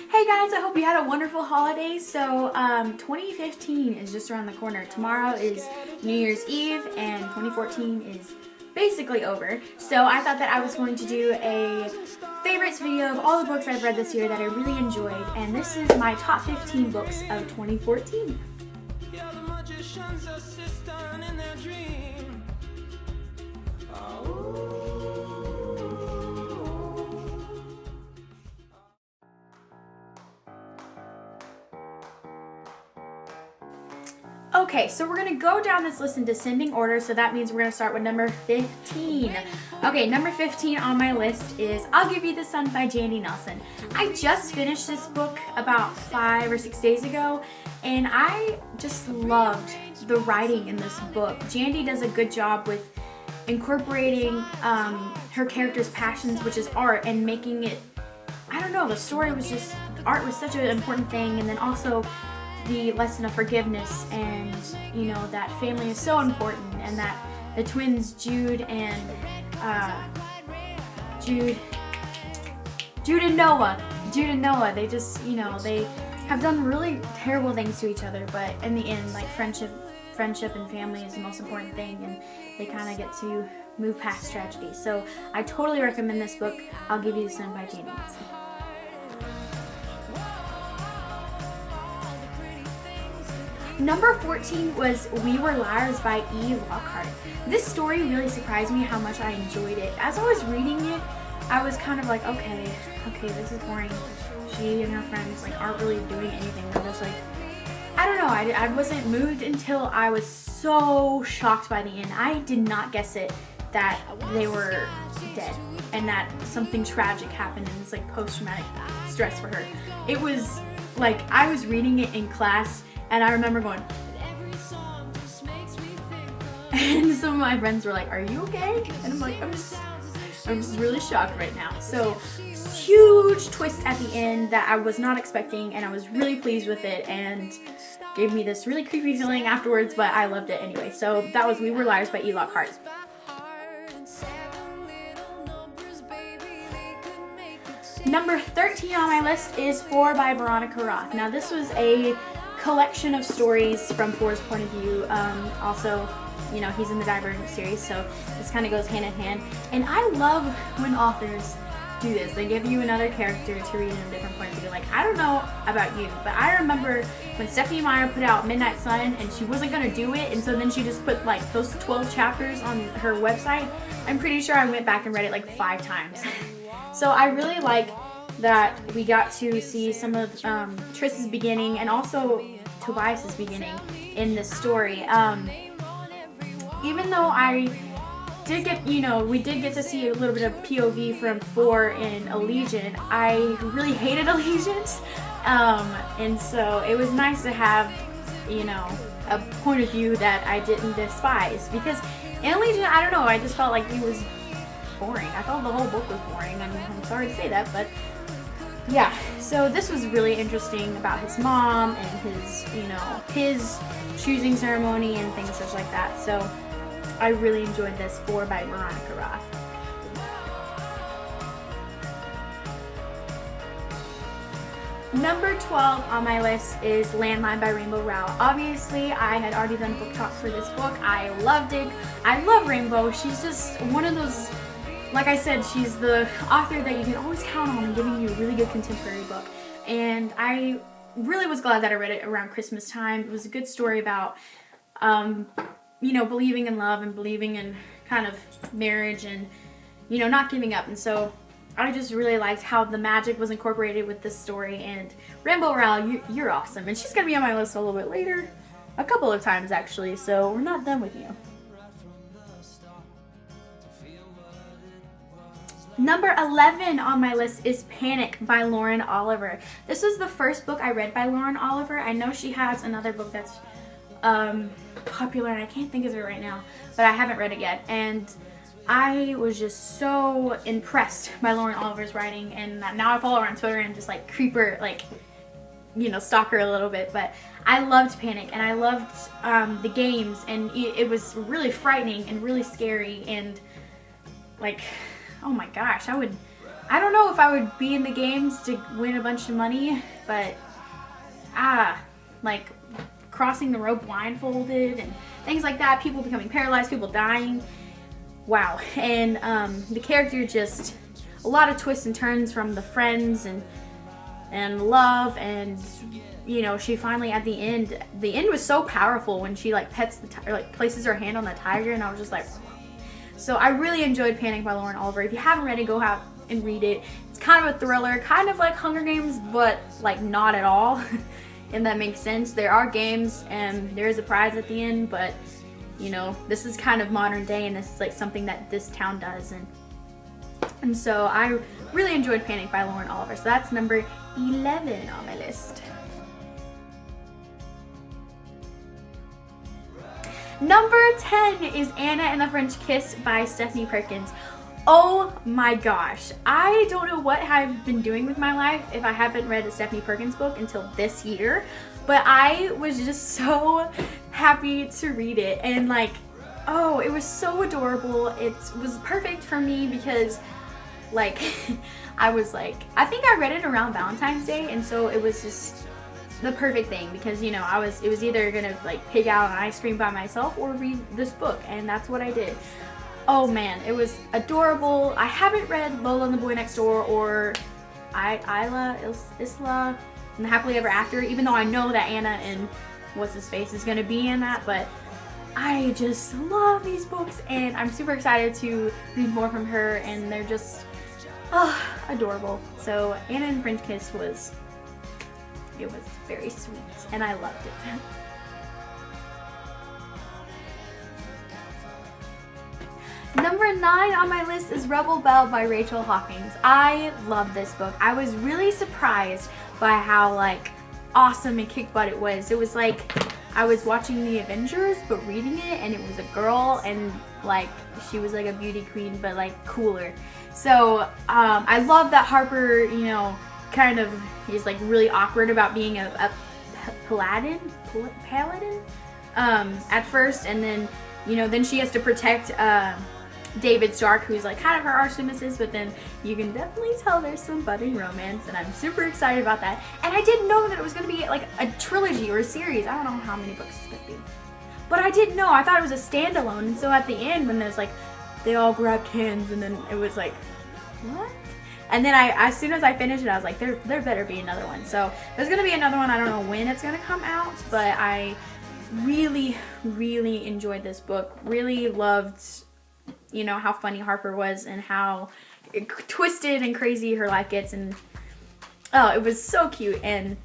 Hey guys, I hope you had a wonderful holiday. So 2015 is just around the corner. Tomorrow is New Year's Eve and 2014 is basically over. So I thought that I was going to do a favorites video of all the books I've read this year that I really enjoyed, and this is my top 15 books of 2014. Okay, so we're gonna go down this list in descending order, so that means we're gonna start with number 15. Okay, number 15 on my list is I'll Give You the Sun by Jandy Nelson. I just finished this book about 5 or 6 days ago, and I just loved the writing in this book. Jandy does a good job with incorporating her character's passions, which is art, and making it, I don't know, the story was just, art was such an important thing, and then also the lesson of forgiveness, and you know that family is so important, and that the twins Jude and Noah, they just, you know, they have done really terrible things to each other, but in the end, like friendship and family is the most important thing, and they kind of get to move past tragedy. So I totally recommend this book, I'll Give You the Sun by Jandy Nelson. Number 14 was We Were Liars by E. Lockhart. This story really surprised me how much I enjoyed it. As I was reading it, I was kind of like, okay, this is boring. She and her friends like aren't really doing anything. They're just like, I don't know, I wasn't moved until I was so shocked by the end. I did not guess it that they were dead and that something tragic happened, and it's like post-traumatic stress for her. It was like, I was reading it in class, and I remember going, and some of my friends were like, "Are you okay?" And I'm like, I'm just really shocked right now. So huge twist at the end that I was not expecting, and I was really pleased with it, and gave me this really creepy feeling afterwards, but I loved it anyway. So that was We Were Liars by E. Lockhart. Number 13 on my list is 4 by Veronica Roth. Now this was a collection of stories from 4's point of view. Also, you know, he's in the Divergent series, so this kind of goes hand in hand. And I love when authors do this. They give you another character to read in a different point of view. Like, I don't know about you, but I remember when Stephanie Meyer put out Midnight Sun and she wasn't going to do it, and so then she just put like those 12 chapters on her website. I'm pretty sure I went back and read it like 5 times. So I really like that we got to see some of Triss's beginning and also Tobias's beginning in this story. Even though I did get, you know, we did get to see a little bit of POV from 4 in Allegiant, I really hated Allegiant. And so it was nice to have, you know, a point of view that I didn't despise. Because in Allegiant, I don't know, I just felt like he was boring. I felt the whole book was boring. I mean, I'm sorry to say that, but yeah, so this was really interesting about his mom and his, you know, his choosing ceremony and things such like that. So I really enjoyed this 4 by Veronica Roth. Number 12 on my list is Landline by Rainbow Rowell. Obviously, I had already done book talk for this book. I loved it. I love Rainbow. She's just one of those, like I said, she's the author that you can always count on giving you a really good contemporary book. And I really was glad that I read it around Christmas time. It was a good story about, you know, believing in love and believing in kind of marriage and, you know, not giving up. And so I just really liked how the magic was incorporated with this story. And Rainbow Rowell, you're awesome. And she's going to be on my list a little bit later, a couple of times actually, so we're not done with you. Number 11 on my list is Panic by Lauren Oliver. This was the first book I read by Lauren Oliver. I know she has another book that's popular, and I can't think of it right now, but I haven't read it yet. And I was just so impressed by Lauren Oliver's writing, and now I follow her on Twitter and just like creep her, like, you know, stalk her a little bit. But I loved Panic, and I loved the games, and it was really frightening and really scary, and like, oh my gosh, I would I don't know if I would be in the games to win a bunch of money, but like crossing the rope blindfolded and things like that, people becoming paralyzed, people dying. Wow. And the character, just a lot of twists and turns from the friends and love, and you know, she finally at the end was so powerful when she like pets the tiger, like places her hand on the tiger, and I was just like, wow. So I really enjoyed Panic by Lauren Oliver. If you haven't read it, go out and read it. It's kind of a thriller, kind of like Hunger Games, but like not at all. And that makes sense. There are games and there is a prize at the end, but you know, this is kind of modern day, and this is like something that this town does, and so I really enjoyed Panic by Lauren Oliver. So that's number 11 on my list. Number 10 is Anna and the French Kiss by Stephanie Perkins. Oh my gosh, I don't know what I've been doing with my life if I haven't read a Stephanie Perkins book until this year, but I was just so happy to read it, and like, oh, it was so adorable. It was perfect for me because like I was like, I think I read it around Valentine's Day, and so it was just the perfect thing because, you know, it was either gonna like pig out on ice cream by myself or read this book, and that's what I did. Oh man, it was adorable. I haven't read Lola and the Boy Next Door or Isla and the Happily Ever After, even though I know that Anna and what's his face is gonna be in that, but I just love these books, and I'm super excited to read more from her, and they're just adorable. So Anna and French Kiss was very sweet, and I loved it. Number 9 on my list is Rebel Belle by Rachel Hawkins. I love this book. I was really surprised by how like awesome and kick butt it was. It was like I was watching The Avengers but reading it, and it was a girl, and like she was like a beauty queen but like cooler. So I love that Harper, you know, kind of is like really awkward about being a paladin at first, and then, you know, then she has to protect David Stark, who's like kind of her arch nemesis, but then you can definitely tell there's some budding romance, and I'm super excited about that. And I didn't know that it was going to be like a trilogy or a series. I don't know how many books it's going to be, but I didn't know. I thought it was a standalone, and so at the end when there's like they all grabbed hands, and then it was like, what? And then as soon as I finished it, I was like, there better be another one. So there's gonna be another one. I don't know when it's gonna come out, but I really, really enjoyed this book. Really loved, you know, how funny Harper was and how twisted and crazy her life gets, and oh, it was so cute, and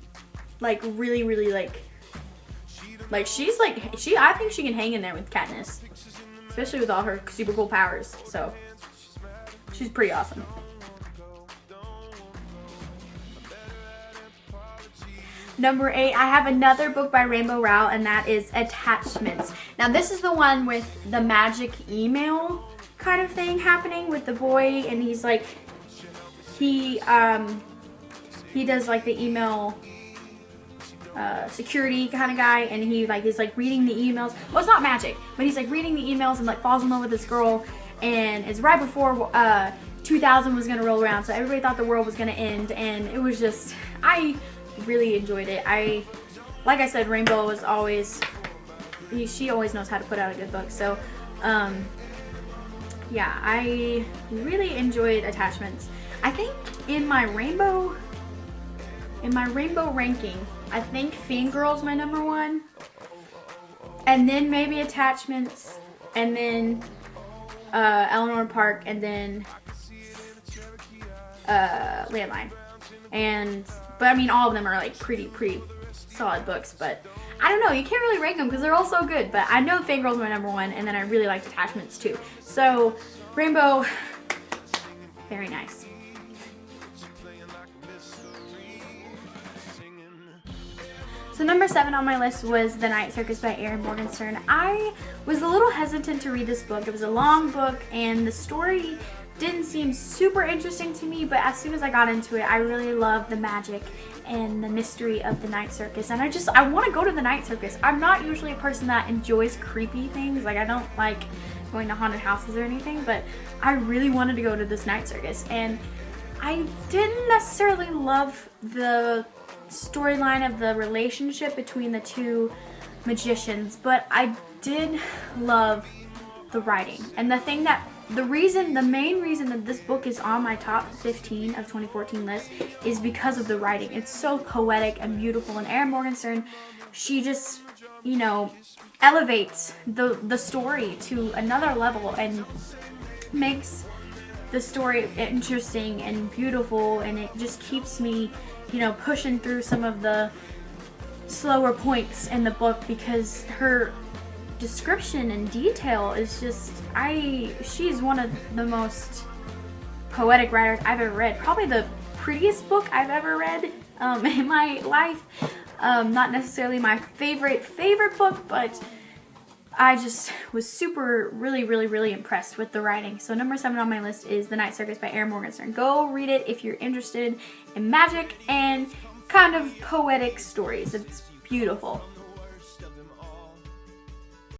like really, really like she's like I think she can hang in there with Katniss, especially with all her super cool powers. So she's pretty awesome. Number 8, I have another book by Rainbow Rowell, and that is Attachments. Now this is the one with the magic email kind of thing happening with the boy, and he's like, he does like the email security kind of guy, and he like is like reading the emails. Well, it's not magic, but he's like reading the emails and like falls in love with this girl, and it's right before 2000 was gonna roll around, so everybody thought the world was gonna end, and it was just, I really enjoyed it. Like I said, Rainbow was always, she always knows how to put out a good book. So yeah, I really enjoyed Attachments. I think in my rainbow ranking, I think Fangirl's my number 1, and then maybe Attachments, and then Eleanor Park, and then Landline. But I mean, all of them are like pretty solid books, but I don't know, you can't really rank them because they're all so good. But I know Fangirl's my number 1, and then I really liked Attachments too. So Rainbow, very nice. So number 7 on my list was The Night Circus by Erin Morgenstern. I was a little hesitant to read this book. It was a long book, and the story didn't seem super interesting to me, but as soon as I got into it, I really loved the magic and the mystery of the night circus, and I want to go to the night circus. I'm not usually a person that enjoys creepy things, like I don't like going to haunted houses or anything, but I really wanted to go to this night circus, and I didn't necessarily love the storyline of the relationship between the two magicians, but I did love the writing. And the main reason that this book is on my top 15 of 2014 list is because of the writing. It's so poetic and beautiful, and Erin Morgenstern, she just, elevates the story to another level and makes the story interesting and beautiful, and it just keeps me, pushing through some of the slower points in the book, because her description and detail is just, she's one of the most poetic writers I've ever read. Probably the prettiest book I've ever read in my life. Not necessarily my favorite book, but I just was really impressed with the writing. So number 7 on my list is The Night Circus by Erin Morgenstern. Go read it if you're interested in magic and kind of poetic stories. It's beautiful.